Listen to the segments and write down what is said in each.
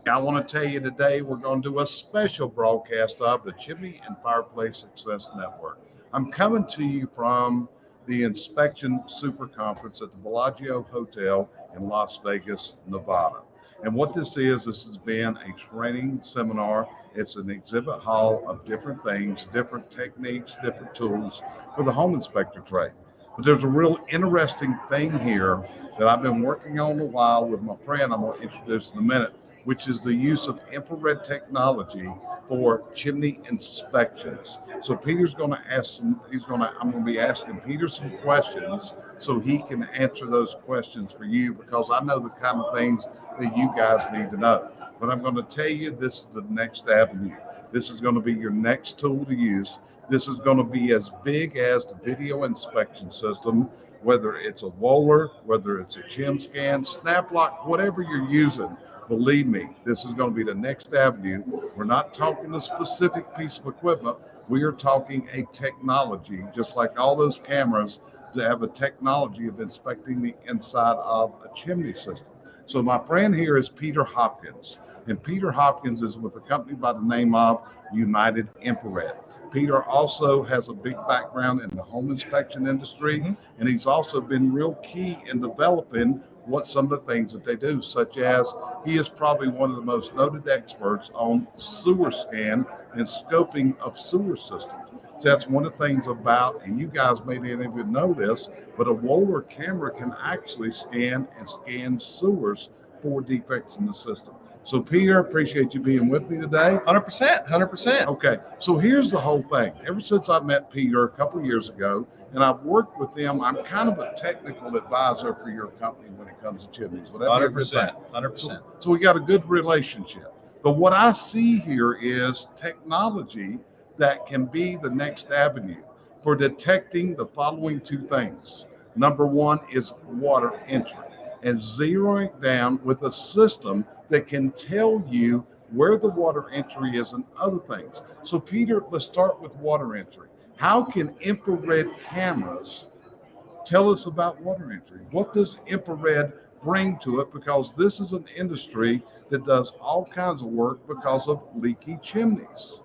I want to tell you today we're going to do a special broadcast of the Chimney and Fireplace Success Network. I'm coming to you from the Inspection Super Conference at the Bellagio Hotel in Las Vegas, Nevada. And what this has been a training seminar. It's an exhibit hall of different things, different techniques, different tools for the home inspector trade. But there's a real interesting thing here that I've been working on a while with my friend I'm going to introduce in a minute, which is the use of infrared technology for chimney inspections. So Peter's going to ask some, I'm going to be asking Peter some questions so he can answer those questions for you, because I know the kind of things that you guys need to know. But I'm going to tell you, this is the next avenue. This is going to be your next tool to use. This is going to be as big as the video inspection system, whether it's a Wohler, whether it's a Chim Scan, Snap-Lock, whatever you're using. Believe me, this is going to be the next avenue. We're not talking a specific piece of equipment. We are talking a technology, just like all those cameras, to have a technology of inspecting the inside of a chimney system. So my friend here is Peter Hopkins, and Peter Hopkins is with a company by the name of United Infrared. Peter also has a big background in the home inspection industry, and he's also been real key in developing what some of the things that they do, such as he is probably one of the most noted experts on sewer scan and scoping of sewer systems. So that's one of the things about, and you guys may not even know this, but a Wohler camera can actually scan sewers for defects in the system. So Peter, appreciate you being with me today. 100%, 100%. Okay, so here's the whole thing. Ever since I met Peter a couple of years ago, and I've worked with him, I'm kind of a technical advisor for your company when it comes to chimneys. Would that be a good thing? 100%. So we got a good relationship. But what I see here is technology that can be the next avenue for detecting the following two things. Number one is water entry, and zeroing down with a system that can tell you where the water entry is and other things. So Peter, let's start with water entry. How can infrared cameras tell us about water entry? What does infrared bring to it? Because this is an industry that does all kinds of work because of leaky chimneys.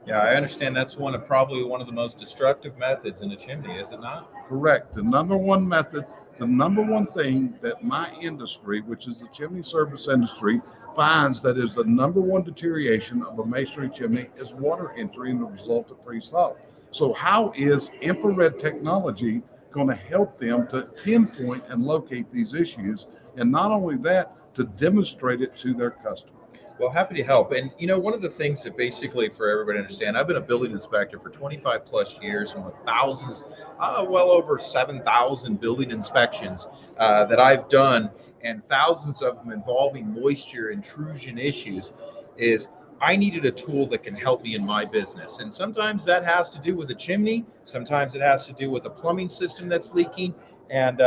Yeah, I understand that's probably one of the most destructive methods in a chimney, is it not? Correct. The number one method, the number one thing that my industry, which is the chimney service industry, finds that is the number one deterioration of a masonry chimney is water entry and the result of freeze-thaw. So how is infrared technology going to help them to pinpoint and locate these issues? And not only that, to demonstrate it to their customers. Well, happy to help. And one of the things that basically for everybody to understand, I've been a building inspector for 25 plus years, and with thousands, well over 7,000 building inspections that I've done, and thousands of them involving moisture intrusion issues, is I needed a tool that can help me in my business. And sometimes that has to do with a chimney. Sometimes it has to do with a plumbing system that's leaking. And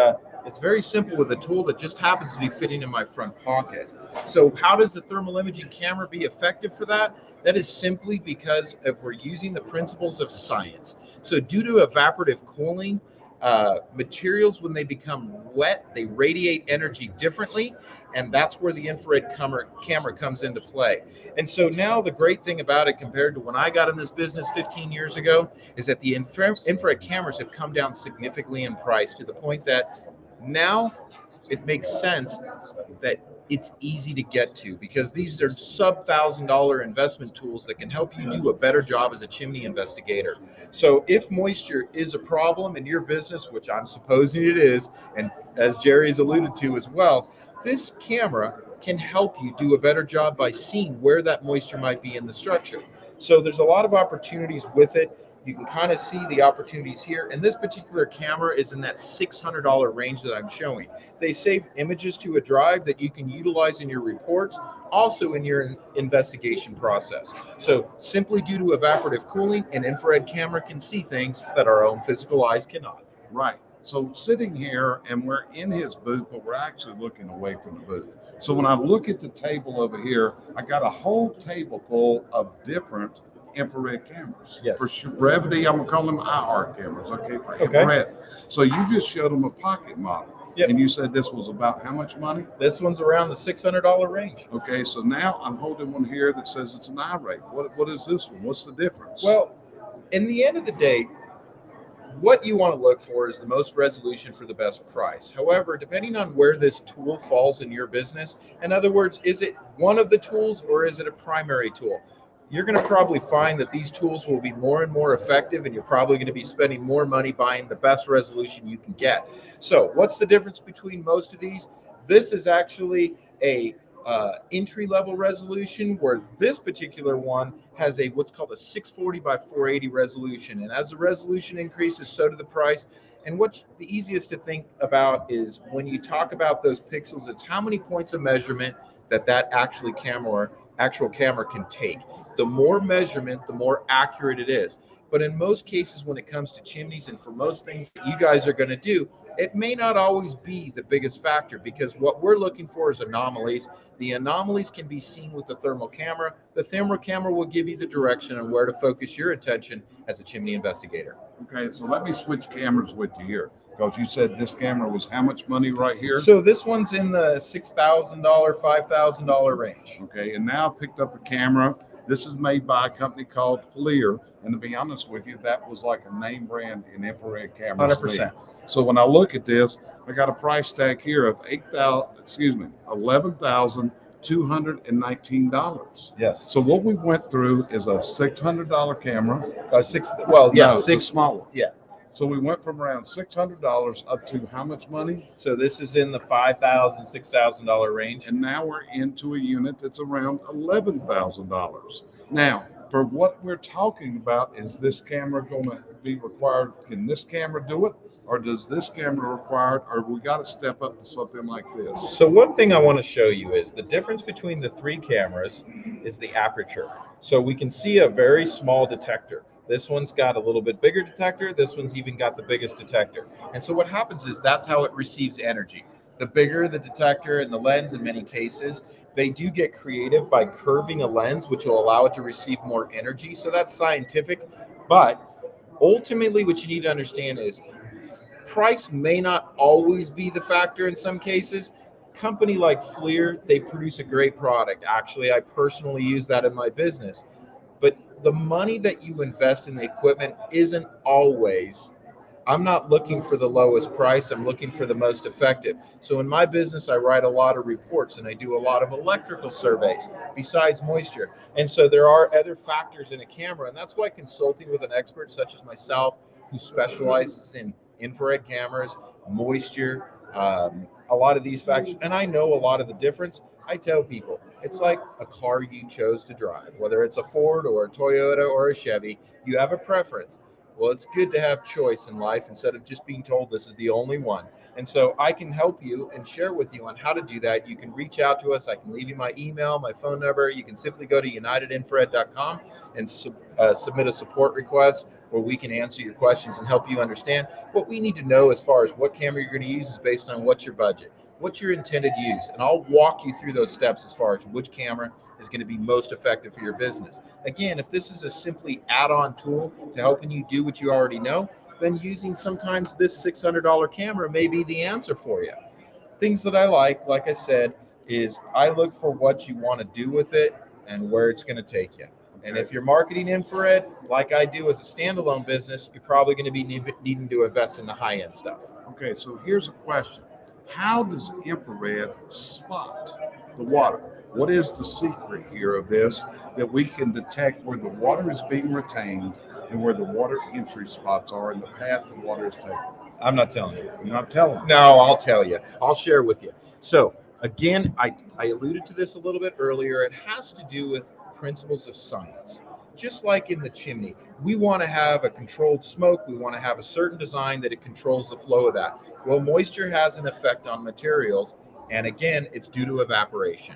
it's very simple with a tool that just happens to be fitting in my front pocket. So how does the thermal imaging camera be effective for that? That is simply because we're using the principles of science. So due to evaporative cooling, materials, when they become wet, they radiate energy differently, and that's where the infrared camera comes into play. And so now the great thing about it compared to when I got in this business 15 years ago is that the infrared cameras have come down significantly in price, to the point that now it makes sense that it's easy to get to, because these are sub $1,000 investment tools that can help you do a better job as a chimney investigator. So if moisture is a problem in your business, which I'm supposing it is, and as Jerry's alluded to as well, this camera can help you do a better job by seeing where that moisture might be in the structure. So there's a lot of opportunities with it. You can kind of see the opportunities here. And this particular camera is in that $600 range that I'm showing. They save images to a drive that you can utilize in your reports, also in your investigation process. So simply due to evaporative cooling, an infrared camera can see things that our own physical eyes cannot. Right. So sitting here, and we're in his booth, but we're actually looking away from the booth. So when I look at the table over here, I got a whole table full of different infrared cameras. Yes. For brevity, I'm gonna call them IR cameras, okay, for infrared. So you just showed them a pocket model. Yep. And you said this was about how much money? This one's around the $600 range. Okay, so now I'm holding one here that says it's an I-rate. What is this one? What's the difference? Well, in the end of the day, what you want to look for is the most resolution for the best price. However, depending on where this tool falls in your business, in other words, is it one of the tools or is it a primary tool? You're going to probably find that these tools will be more and more effective, and you're probably going to be spending more money buying the best resolution you can get. So what's the difference between most of these? This is actually a entry-level resolution, where this particular one has a what's called a 640 by 480 resolution, and as the resolution increases, so do the price. And what the easiest to think about is when you talk about those pixels, it's how many points of measurement that actual camera can take. The more measurement, the more accurate it is. But in most cases, when it comes to chimneys and for most things that you guys are going to do, it may not always be the biggest factor, because what we're looking for is anomalies. The anomalies can be seen with the thermal camera. The thermal camera will give you the direction on where to focus your attention as a chimney investigator. Okay, so let me switch cameras with you here, because you said this camera was how much money right here? So this one's in the $6,000, $5,000 range. Okay, and now I picked up a camera. This is made by a company called FLIR, and to be honest with you, that was like a name brand in infrared cameras. 100%. So when I look at this, I got a price tag here of $11,219. Yes. So what we went through is a $600 camera. No, The small one. Yeah. So we went from around $600 up to how much money? So this is in the $5,000, $6,000 range. And now we're into a unit that's around $11,000. Now, for what we're talking about, is this camera going to be required? Can this camera do it? Or does this camera require, or we got to step up to something like this? So one thing I want to show you is the difference between the three cameras is the aperture. So we can see a very small detector. This one's got a little bit bigger detector. This one's even got the biggest detector. And so what happens is that's how it receives energy. The bigger the detector and the lens, in many cases, they do get creative by curving a lens, which will allow it to receive more energy. So that's scientific. But ultimately, what you need to understand is price may not always be the factor in some cases. Company like FLIR, they produce a great product. Actually, I personally use that in my business. But the money that you invest in the equipment isn't always. I'm not looking for the lowest price. I'm looking for the most effective. So in my business, I write a lot of reports and I do a lot of electrical surveys besides moisture. And so there are other factors in a camera. And that's why consulting with an expert such as myself, who specializes in infrared cameras, moisture, a lot of these factors, and I know a lot of the difference. I tell people, it's like a car you chose to drive, whether it's a Ford or a Toyota or a Chevy, you have a preference. Well, it's good to have choice in life instead of just being told this is the only one. And so I can help you and share with you on how to do that. You can reach out to us. I can leave you my email, my phone number. You can simply go to unitedinfrared.com and submit a support request, where we can answer your questions and help you understand. What we need to know as far as what camera you're going to use is based on what's your budget, what's your intended use, and I'll walk you through those steps as far as which camera is going to be most effective for your business. Again, if this is a simply add-on tool to helping you do what you already know, then using sometimes this $600 camera may be the answer for you. Things that I like I said, is I look for what you want to do with it and where it's going to take you. And if you're marketing infrared, like I do as a standalone business, you're probably going to be needing to invest in the high-end stuff. Okay, so here's a question. How does infrared spot the water? What is the secret here of this, that we can detect where the water is being retained and where the water entry spots are in the path the water is taking? I'm not telling you. You're not telling me? No, I'll tell you. I'll share with you. So again, I alluded to this a little bit earlier. It has to do with principles of science. Just like in the chimney, we want to have a controlled smoke. We want to have a certain design that it controls the flow of that. Well, moisture has an effect on materials, and again, it's due to evaporation.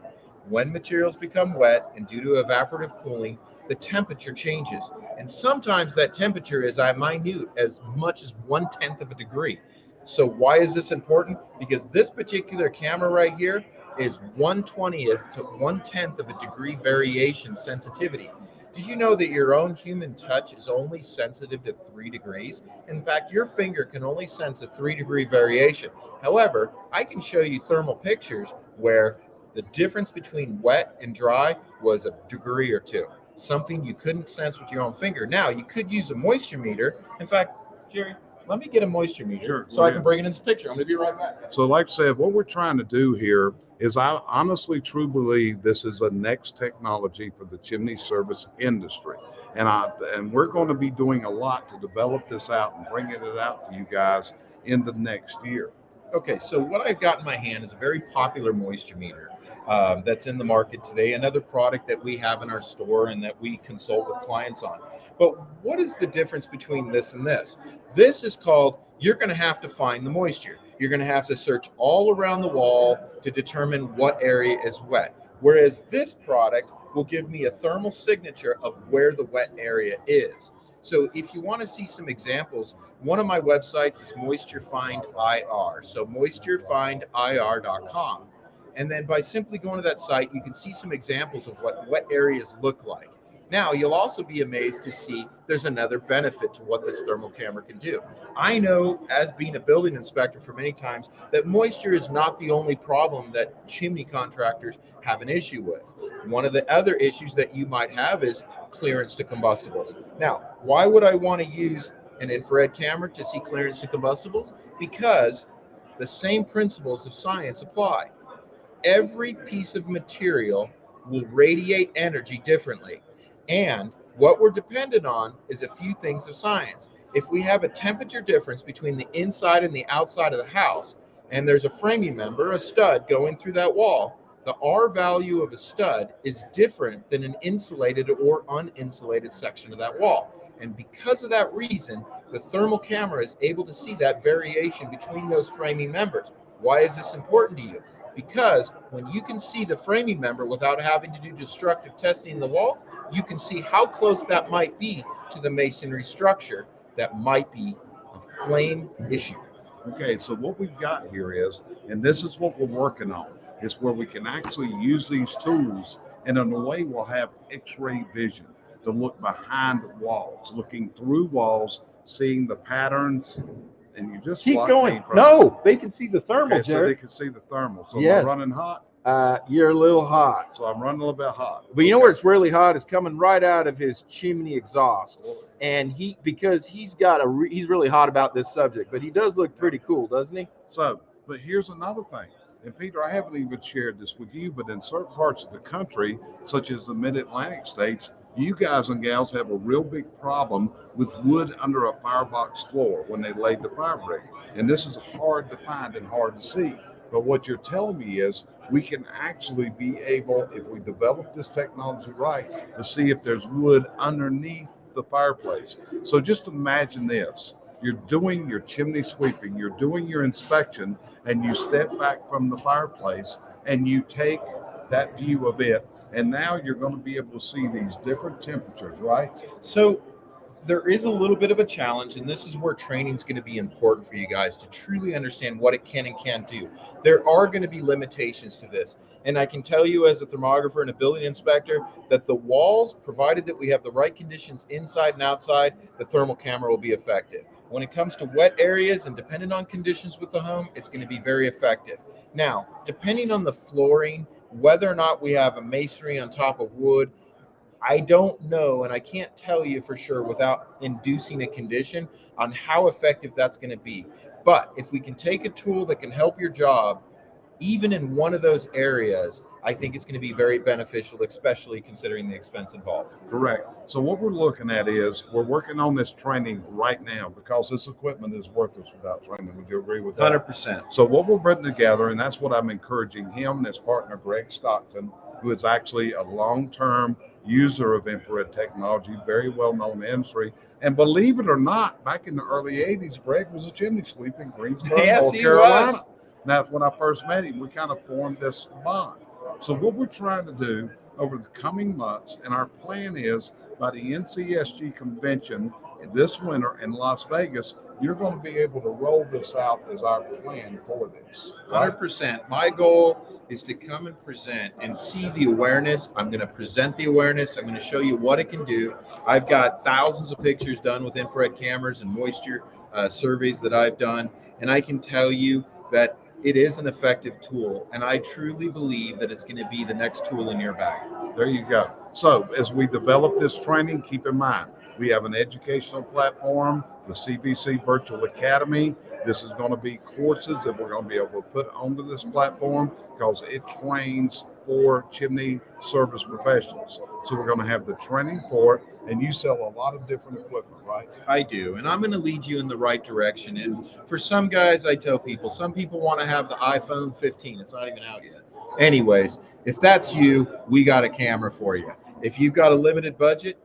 When materials become wet and due to evaporative cooling, the temperature changes, and sometimes that temperature is minute, as much as 1/10 of a degree. So why is this important? Because this particular camera right here is 1/20th to 1/10 of a degree variation sensitivity. Did you know that your own human touch is only sensitive to 3 degrees? In fact, your finger can only sense a 3-degree variation. However, I can show you thermal pictures where the difference between wet and dry was a degree or two, something you couldn't sense with your own finger. Now, you could use a moisture meter. In fact, Jerry, let me get a moisture meter Sure, so I can bring it into picture. I'm going to be right back. So like I said, what we're trying to do here is I honestly truly believe this is a next technology for the chimney service industry. And we're going to be doing a lot to develop this out and bringing it out to you guys in the next year. Okay, so what I've got in my hand is a very popular moisture meter that's in the market today, another product that we have in our store and that we consult with clients on. But what is the difference between this and this? This is called, you're going to have to find the moisture. You're going to have to search all around the wall to determine what area is wet. Whereas this product will give me a thermal signature of where the wet area is. So if you want to see some examples, one of my websites is Moisture Find IR. So moisturefindIR.com. And then by simply going to that site, you can see some examples of what wet areas look like. Now, you'll also be amazed to see there's another benefit to what this thermal camera can do. I know, as being a building inspector for many times, that moisture is not the only problem that chimney contractors have an issue with. One of the other issues that you might have is clearance to combustibles. Now, why would I want to use an infrared camera to see clearance to combustibles? Because the same principles of science apply. Every piece of material will radiate energy differently. And what we're dependent on is a few things of science. If we have a temperature difference between the inside and the outside of the house, and there's a framing member, a stud, going through that wall, the R value of a stud is different than an insulated or uninsulated section of that wall. And because of that reason, the thermal camera is able to see that variation between those framing members. Why is this important to you? Because when you can see the framing member without having to do destructive testing in the wall, you can see how close that might be to the masonry structure that might be a flame issue. Okay, so what we've got here is, and this is what we're working on, is where we can actually use these tools, and in a way we'll have x-ray vision to look behind walls, looking through walls, seeing the patterns, and you just Keep blocked going. me from No, they can see the thermal, okay, so they Jared. can see the thermal. So Yes. am I running hot? You're a little hot. So I'm running a little bit hot. But you know where it's really hot is coming right out of his chimney exhaust. And because he's really hot about this subject, but he does look pretty cool, doesn't he? So, but here's another thing. And Peter, I haven't even shared this with you, but in certain parts of the country, such as the mid-Atlantic states, you guys and gals have a real big problem with wood under a firebox floor when they laid the fire break. And this is hard to find and hard to see. But what you're telling me is we can actually be able, if we develop this technology right, to see if there's wood underneath the fireplace. So just imagine this. You're doing your chimney sweeping, you're doing your inspection, and you step back from the fireplace and you take that view of it, and now you're going to be able to see these different temperatures, right? So there is a little bit of a challenge, and this is where training is going to be important for you guys to truly understand what it can and can't do. There are going to be limitations to this, and I can tell you as a thermographer and a building inspector that the walls, provided that we have the right conditions inside and outside, the thermal camera will be effective. When it comes to wet areas and depending on conditions with the home, it's going to be very effective. Now, depending on the flooring, whether or not we have a masonry on top of wood, I don't know, and I can't tell you for sure without inducing a condition on how effective that's going to be. But if we can take a tool that can help your job, even in one of those areas, I think it's going to be very beneficial, especially considering the expense involved. Correct. So what we're looking at is we're working on this training right now because this equipment is worthless without training. Would you agree with that? 100%. So what we're putting together, and that's what I'm encouraging him and his partner, Greg Stockton, who is actually a long-term user of infrared technology, very well known in the industry. And believe it or not, back in the early 80s, Greg was a chimney sweep in Greensboro, Yes, North he Carolina. was. And that's when I first met him. We kind of formed this bond. So what we're trying to do over the coming months, and our plan is by the NCSG convention this winter in Las Vegas, you're going to be able to roll this out as our plan for this. Right? 100%. My goal is to come and present and see the awareness. I'm going to present the awareness. I'm going to show you what it can do. I've got thousands of pictures done with infrared cameras and moisture surveys that I've done, and I can tell you that it is an effective tool, and I truly believe that it's going to be the next tool in your bag. There you go. So as we develop this training, keep in mind, we have an educational platform, the CVC Virtual Academy. This is going to be courses that we're going to be able to put onto this platform because it trains for chimney service professionals. So we're going to have the training for it, and you sell a lot of different equipment, right? I do, and I'm going to lead you in the right direction. And for some guys, I tell people, some people want to have the iPhone 15. It's not even out yet. Anyways, if that's you, we got a camera for you. If you've got a limited budget,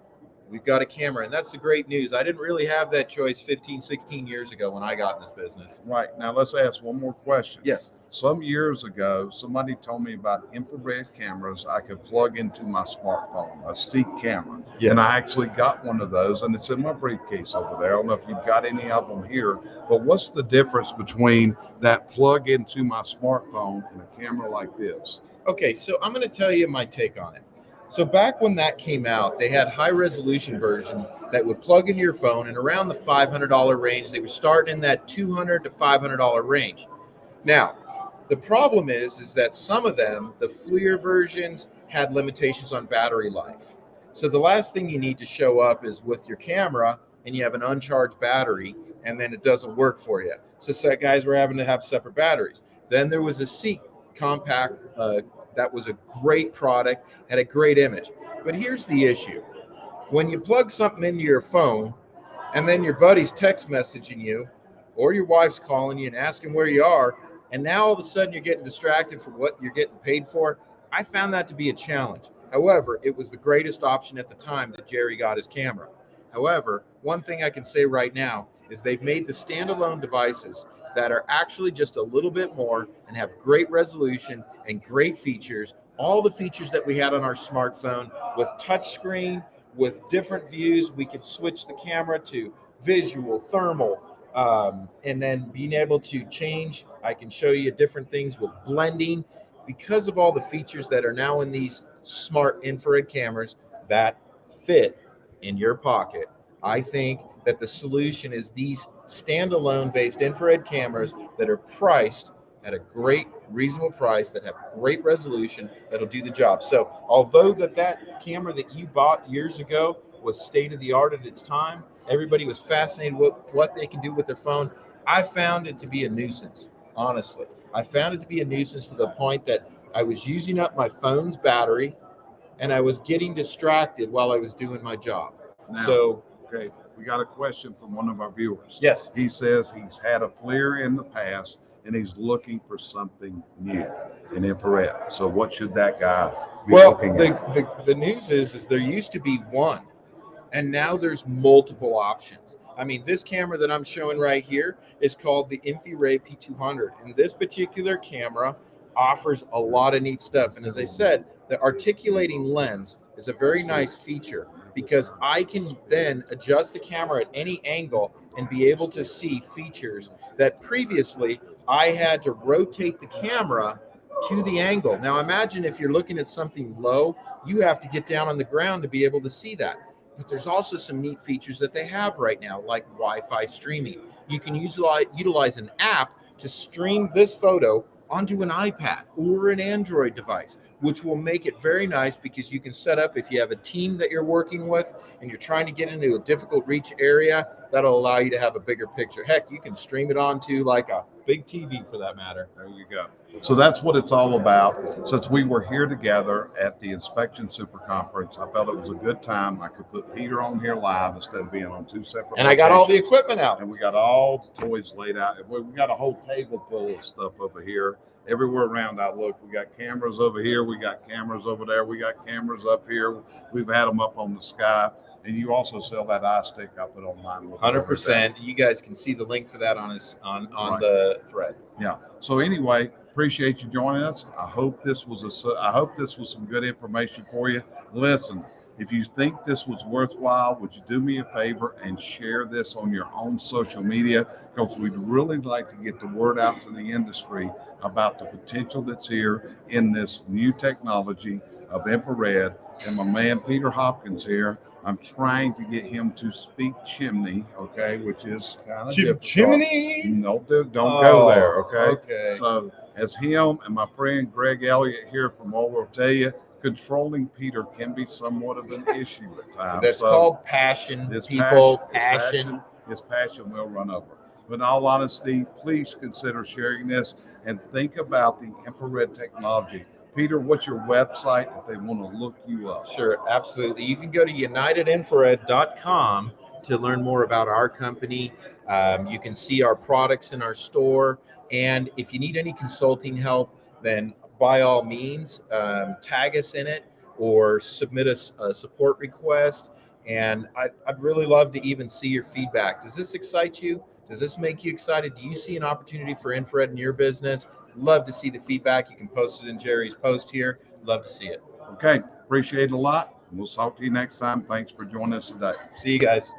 we've got a camera. And that's the great news. I didn't really have that choice 15, 16 years ago when I got in this business. Right. Now let's ask one more question. Yes. Some years ago, somebody told me about infrared cameras I could plug into my smartphone, a Seek camera. Yes. And I actually got one of those, and it's in my briefcase over there. I don't know if you've got any of them here, but what's the difference between that plug into my smartphone and a camera like this? Okay, so I'm going to tell you my take on it. So back when that came out, they had high resolution version that would plug into your phone, and around the $500 range. They were starting in that $200 to $500 range. Now, the problem is that some of them, the FLIR versions, had limitations on battery life. So the last thing you need to show up is with your camera and you have an uncharged battery, and then it doesn't work for you. So guys were having to have separate batteries. Then there was a Seek compact that was a great product, had a great image. But here's the issue. When you plug something into your phone and then your buddy's text messaging you or your wife's calling you and asking where you are, and now all of a sudden you're getting distracted from what you're getting paid for, I found that to be a challenge. However, it was the greatest option at the time that Jerry got his camera. However, one thing I can say right now is they've made the standalone devices that are actually just a little bit more and have great resolution and great features, all the features that we had on our smartphone with touchscreen, with different views. We could switch the camera to visual, thermal, and then being able to change. I can show you different things with blending because of all the features that are now in these smart infrared cameras that fit in your pocket. I think that the solution is these standalone based infrared cameras that are priced at a great reasonable price, that have great resolution, that'll do the job. So although that camera that you bought years ago was state of the art at its time, everybody was fascinated with what they can do with their phone, I found it to be a nuisance. Honestly, I found it to be a nuisance to the point that I was using up my phone's battery and I was getting distracted while I was doing my job. Now, okay, we got a question from one of our viewers. Yes. He says he's had a FLIR in the past and he's looking for something new in infrared. So what should that guy be looking at? The news is there used to be one, and now there's multiple options. I mean, this camera that I'm showing right here is called the Infrared P200, and this particular camera offers a lot of neat stuff. And as I said, the articulating lens is a very nice feature because I can then adjust the camera at any angle and be able to see features that previously I had to rotate the camera to the angle. Now imagine if you're looking at something low, you have to get down on the ground to be able to see that. But there's also some neat features that they have right now, like Wi-Fi streaming. You can utilize an app to stream this photo onto an iPad or an Android device, which will make it very nice because you can set up, if you have a team that you're working with and you're trying to get into a difficult reach area, that'll allow you to have a bigger picture. Heck, you can stream it onto like a big TV for that matter. There you go. So that's what it's all about. Since we were here together at the Inspection Super Conference, I felt it was a good time. I could put Peter on here live instead of being on two separate And I got all the locations. equipment out. And we got all the toys laid out. We got a whole table full of stuff over here. Everywhere around I look, we got cameras over here. We got cameras over there. We got cameras up here. We've had them up on the sky. And you also sell that eye stick I put online. 100%. You guys can see the link for that on Right. the thread. Yeah. So anyway, appreciate you joining us. I hope this was some good information for you. Listen, If you think this was worthwhile, would you do me a favor and share this on your own social media? Because we'd really like to get the word out to the industry about the potential that's here in this new technology of infrared. And my man Peter Hopkins here, I'm trying to get him to speak Chimney, okay, which is kind of difficult. Chimney. Don't go there, okay? Okay. So as him and my friend Greg Elliott here from All will tell you, controlling Peter can be somewhat of an issue at times. That's So called passion. his People, passion, his passion will run over. But in all honesty, please consider sharing this and think about the infrared technology. Peter, what's your website if they want to look you up? Sure, absolutely. You can go to unitedinfrared.com to learn more about our company. You can see our products in our store. And if you need any consulting help, then by all means, tag us in it or submit us a support request. And I'd really love to even see your feedback. Does this excite you? Does this make you excited? Do you see an opportunity for infrared in your business? Love to see the feedback. You can post it in Jerry's post here. Love to see it. Okay, appreciate it a lot. We'll talk to you next time. Thanks for joining us today. See you guys.